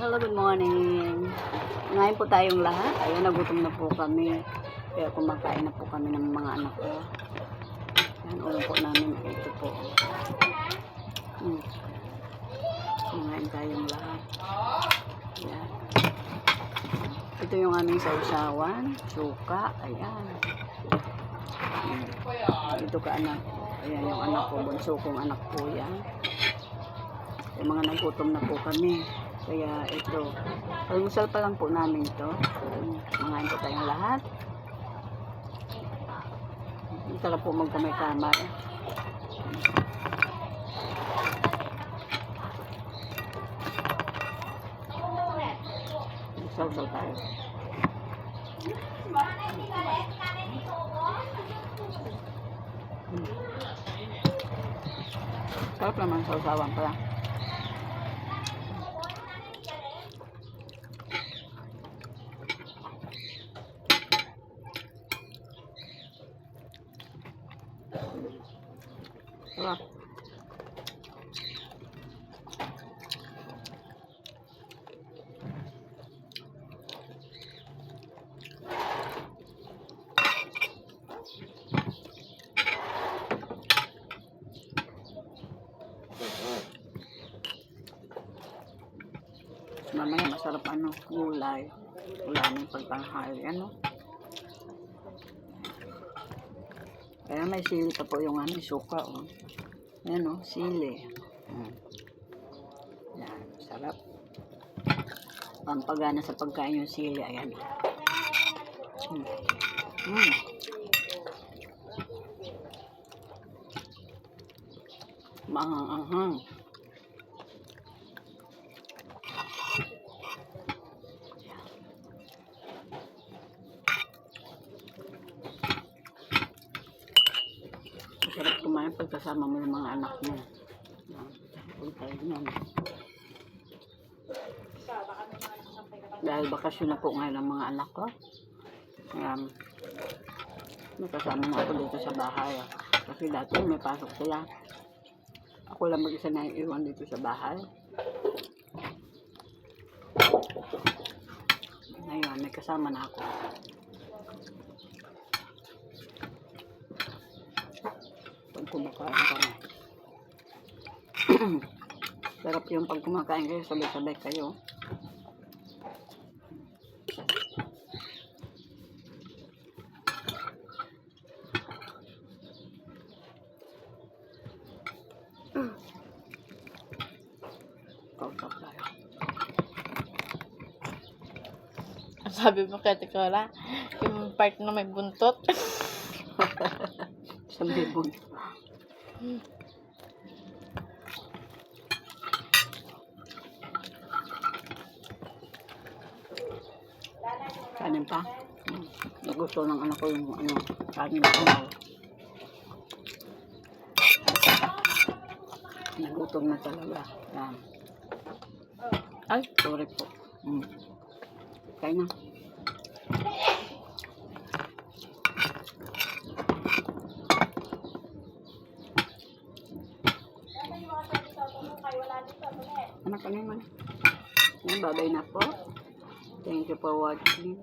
Hello, good morning. Ngayon po tayong lahat. Ayan, nagutom na po kami. Kaya kumakain na po kami ng mga anak ko. Ayan, ulam po namin. Ito po. Ngayon tayong lahat. Ayan. Ito yung aming sausawan. Suka. Ayan. Ito ka anak. Ayan yung anak ko. Bunso kong anak po yan. Yung mga nagutom na po kami. Kaya ito, almusal pa lang po namin ito. Mangain po tayong lahat. Hindi talaga po magkamay-kamay. Saw-saw tayo. Sarap naman saw-sawan pala. Sarap. Mamaya masarap gulay. Ulamin pagtanghali, Kaya may sili pa po yung suka, Ayan, sili. Yan, sarap. Pampagana sa pagkain yung sili, ayan. Maanghang-anghang. Masarap kumain pagkasama mo yung mga anak mo. Dahil bakasyon na po ngayon ang mga anak ko. Nakasama na ako dito sa bahay. Kasi dati may pasok sila. Ako lang mag-isa na iwan dito sa bahay. Ngayon, may kasama na ako. Pag kumakain kami. Sarap yung pag kumakain kayo, sabay-sabay kayo. Kausap tayo. Sabi mo kay Tikola, yung part na may buntot. Sa bibon. Kanin pa. Gusto ng anak ko yung kanin pa. Nagutom na talaga. Yan. Ay, sorry po. Kaya na. Anak ka naman. Yan, babay na po. Thank you for watching.